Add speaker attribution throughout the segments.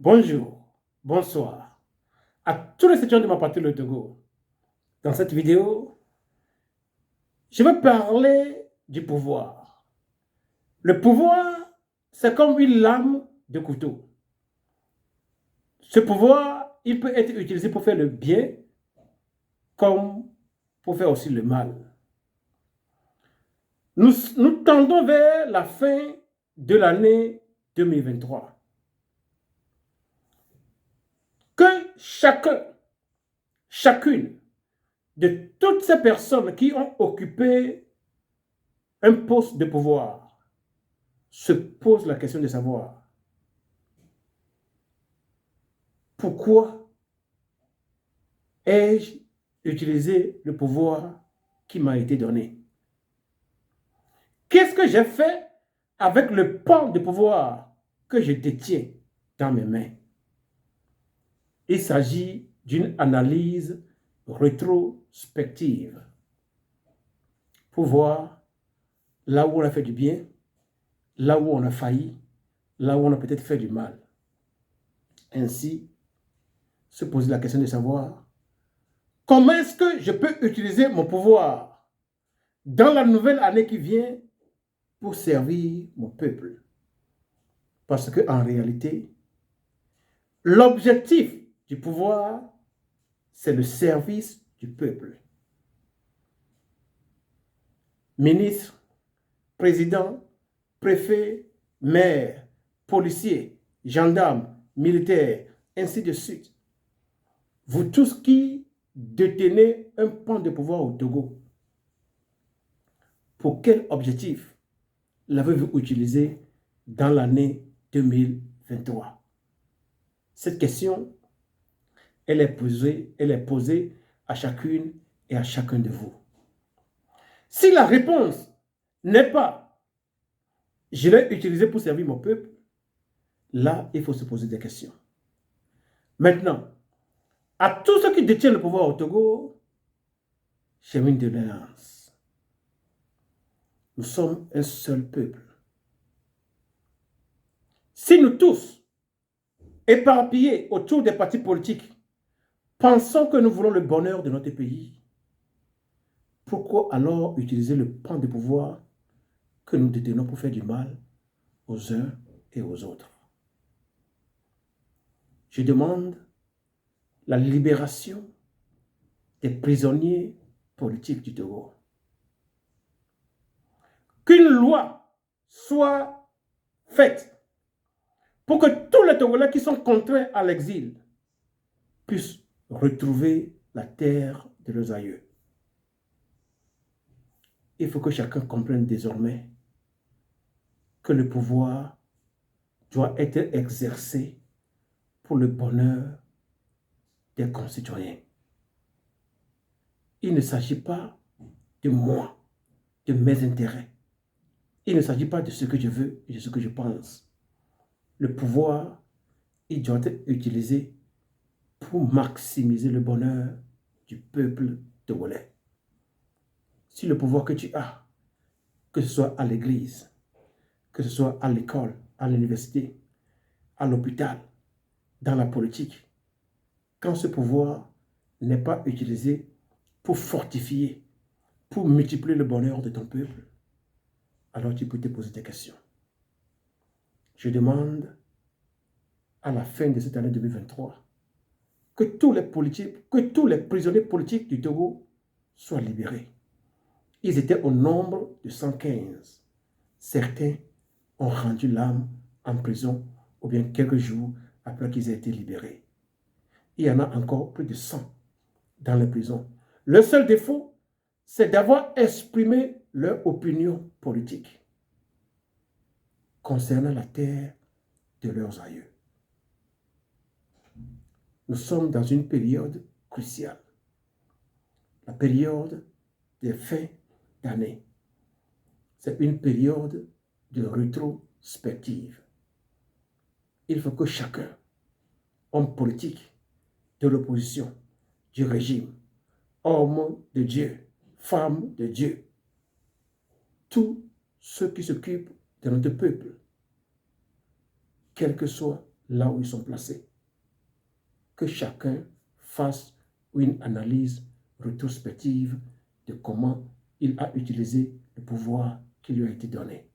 Speaker 1: Bonjour, bonsoir à tous les étudiants de ma patrie, le Togo. Dans cette vidéo, je vais parler du pouvoir. Le pouvoir, c'est comme une lame de couteau. Ce pouvoir, il peut être utilisé pour faire le bien comme pour faire aussi le mal. Nous tendons vers la fin de l'année 2023. Que chacune de toutes ces personnes qui ont occupé un poste de pouvoir se pose la question de savoir pourquoi ai-je utilisé le pouvoir qui m'a été donné? Qu'est-ce que j'ai fait avec le pan de pouvoir que je détiens dans mes mains? Il s'agit d'une analyse rétrospective pour voir là où on a fait du bien, là où on a failli, là où on a peut-être fait du mal. Ainsi, se poser la question de savoir comment est-ce que je peux utiliser mon pouvoir dans la nouvelle année qui vient pour servir mon peuple. Parce qu'en réalité, l'objectif du pouvoir, c'est le service du peuple. Ministre, président, préfet, maire, policier, gendarme, militaire, ainsi de suite. Vous tous qui détenez un pan de pouvoir au Togo, pour quel objectif l'avez-vous utilisé dans l'année 2023? Cette question, elle est posée à chacune et à chacun de vous. Si la réponse n'est pas « je l'ai utilisé pour servir mon peuple », là, il faut se poser des questions. Maintenant, à tous ceux qui détiennent le pouvoir au Togo, j'ai une doléance. Nous sommes un seul peuple. Si nous tous, éparpillés autour des partis politiques, pensons que nous voulons le bonheur de notre pays, pourquoi alors utiliser le pan de pouvoir que nous détenons pour faire du mal aux uns et aux autres? Je demande la libération des prisonniers politiques du Togo. Qu'une loi soit faite pour que tous les Togolais qui sont contraints à l'exil puissent retrouver la terre de leurs aïeux. Il faut que chacun comprenne désormais que le pouvoir doit être exercé pour le bonheur des concitoyens. Il ne s'agit pas de moi, de mes intérêts. Il ne s'agit pas de ce que je veux et de ce que je pense. Le pouvoir, il doit être utilisé pour maximiser le bonheur du peuple togolais. Si le pouvoir que tu as, que ce soit à l'église, que ce soit à l'école, à l'université, à l'hôpital, dans la politique, quand ce pouvoir n'est pas utilisé pour fortifier, pour multiplier le bonheur de ton peuple, alors tu peux te poser des questions. Je demande à la fin de cette année 2023 que tous les prisonniers politiques du Togo soient libérés. Ils étaient au nombre de 115. Certains ont rendu l'âme en prison ou bien quelques jours après qu'ils aient été libérés. Il y en a encore plus de 100 dans les prisons. Le seul défaut, c'est d'avoir exprimé leur opinion politique concernant la terre de leurs aïeux. Nous sommes dans une période cruciale, la période des fins d'année. C'est une période de rétrospective. Il faut que chacun, homme politique, de l'opposition, du régime, homme de Dieu, femme de Dieu, tous ceux qui s'occupent de notre peuple, quelle que soit là où ils sont placés. Que chacun fasse une analyse rétrospective de comment il a utilisé le pouvoir qui lui a été donné.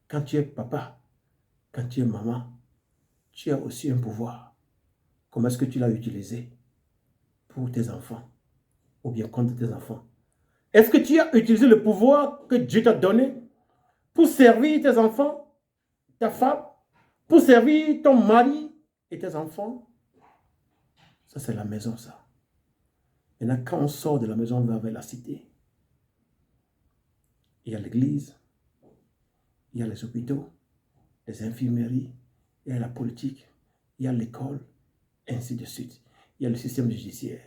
Speaker 1: Quand tu es papa, quand tu es maman, tu as aussi un pouvoir. Comment est-ce que tu l'as utilisé pour tes enfants ou bien contre tes enfants? Est-ce que tu as utilisé le pouvoir que Dieu t'a donné pour servir tes enfants, ta femme, pour servir ton mari et tes enfants? Ça, c'est la maison, ça. Maintenant, quand on sort de la maison, on va vers la cité. Il y a l'église, il y a les hôpitaux, les infirmeries, il y a la politique, il y a l'école, ainsi de suite. Il y a le système judiciaire.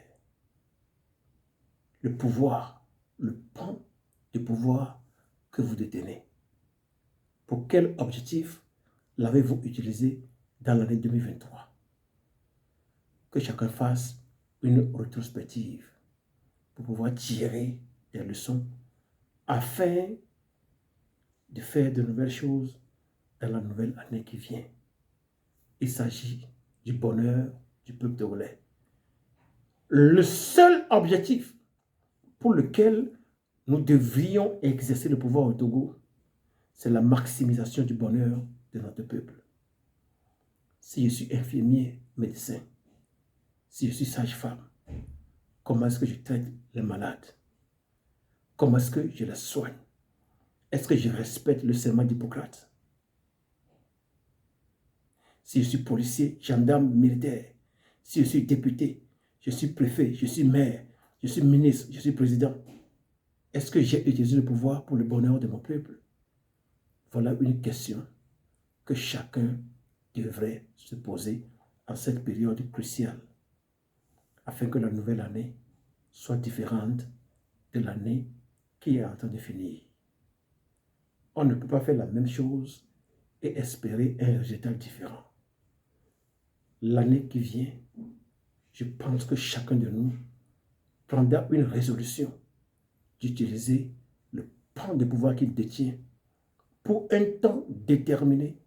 Speaker 1: Le pouvoir, le pan de pouvoir que vous détenez. Pour quel objectif l'avez-vous utilisé dans l'année 2023? Que chacun fasse une rétrospective pour pouvoir tirer des leçons afin de faire de nouvelles choses dans la nouvelle année qui vient. Il s'agit du bonheur du peuple togolais. Le seul objectif pour lequel nous devrions exercer le pouvoir au Togo, c'est la maximisation du bonheur de notre peuple. Si je suis infirmier, médecin, si je suis sage-femme, comment est-ce que je traite les malades? Comment est-ce que je les soigne? Est-ce que je respecte le serment d'Hippocrate? Si je suis policier, gendarme, militaire, si je suis député, je suis préfet, je suis maire, je suis ministre, je suis président, est-ce que j'ai utilisé le pouvoir pour le bonheur de mon peuple? Voilà une question que chacun devrait se poser en cette période cruciale, afin que la nouvelle année soit différente de l'année qui est en train de finir. On ne peut pas faire la même chose et espérer un résultat différent. L'année qui vient, je pense que chacun de nous prendra une résolution d'utiliser le pan de pouvoir qu'il détient pour un temps déterminé,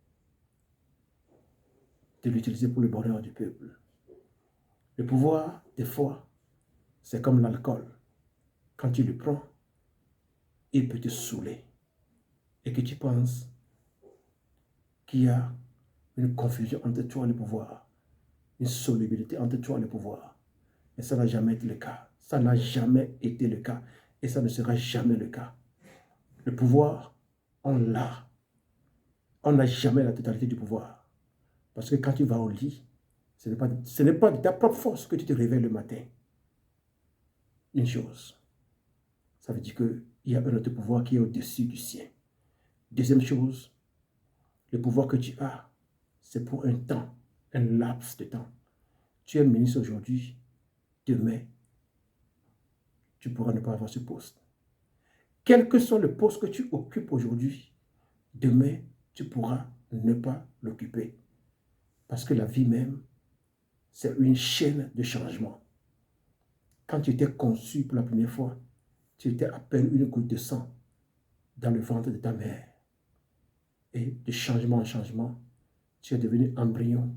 Speaker 1: de l'utiliser pour le bonheur du peuple. Le pouvoir, des fois, c'est comme l'alcool. Quand tu le prends, il peut te saouler et que tu penses qu'il y a une confusion entre toi et le pouvoir, une solubilité entre toi et le pouvoir. Mais ça n'a jamais été le cas. Ça n'a jamais été le cas et ça ne sera jamais le cas. Le pouvoir, on l'a. On n'a jamais la totalité du pouvoir. Parce que quand tu vas au lit, ce n'est pas de ta propre force que tu te réveilles le matin. Une chose, ça veut dire qu'il y a un autre pouvoir qui est au-dessus du sien. Deuxième chose, le pouvoir que tu as, c'est pour un temps, un laps de temps. Tu es ministre aujourd'hui, demain, tu pourras ne pas avoir ce poste. Quel que soit le poste que tu occupes aujourd'hui, demain, tu pourras ne pas l'occuper. Parce que la vie même, c'est une chaîne de changement. Quand tu étais conçu pour la première fois, tu étais à peine une goutte de sang dans le ventre de ta mère. Et de changement en changement, tu es devenu embryon,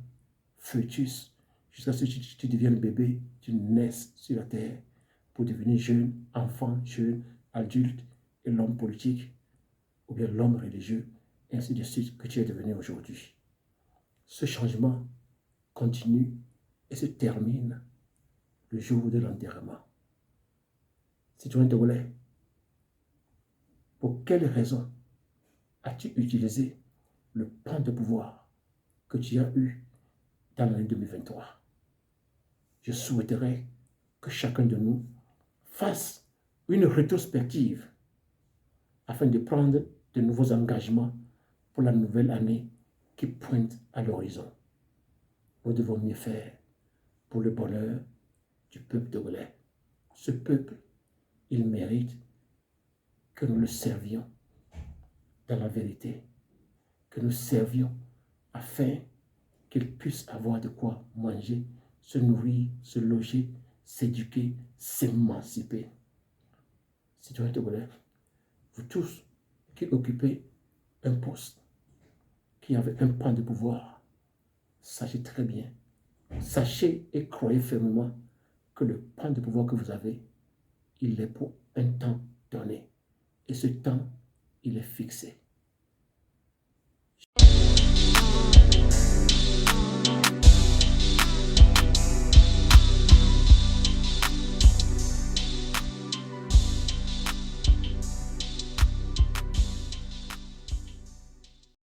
Speaker 1: fœtus, jusqu'à ce que tu deviennes bébé, tu naisses sur la terre pour devenir jeune, enfant, jeune, adulte et l'homme politique ou bien l'homme religieux, et ainsi de suite que tu es devenu aujourd'hui. Ce changement continue et se termine le jour de l'enterrement. Citoyen togolais, pour quelle raison as-tu utilisé le pan de pouvoir que tu as eu dans l'année 2023? Je souhaiterais que chacun de nous fasse une rétrospective afin de prendre de nouveaux engagements pour la nouvelle année qui pointe à l'horizon. Nous devons mieux faire pour le bonheur du peuple togolais. Ce peuple, il mérite que nous le servions dans la vérité, que nous servions afin qu'il puisse avoir de quoi manger, se nourrir, se loger, s'éduquer, s'émanciper. Citoyens togolais, vous tous qui occupez un poste, qui avait un pan de pouvoir, sachez très bien, sachez et croyez fermement que le pan de pouvoir que vous avez, il est pour un temps donné. Et ce temps, il est fixé.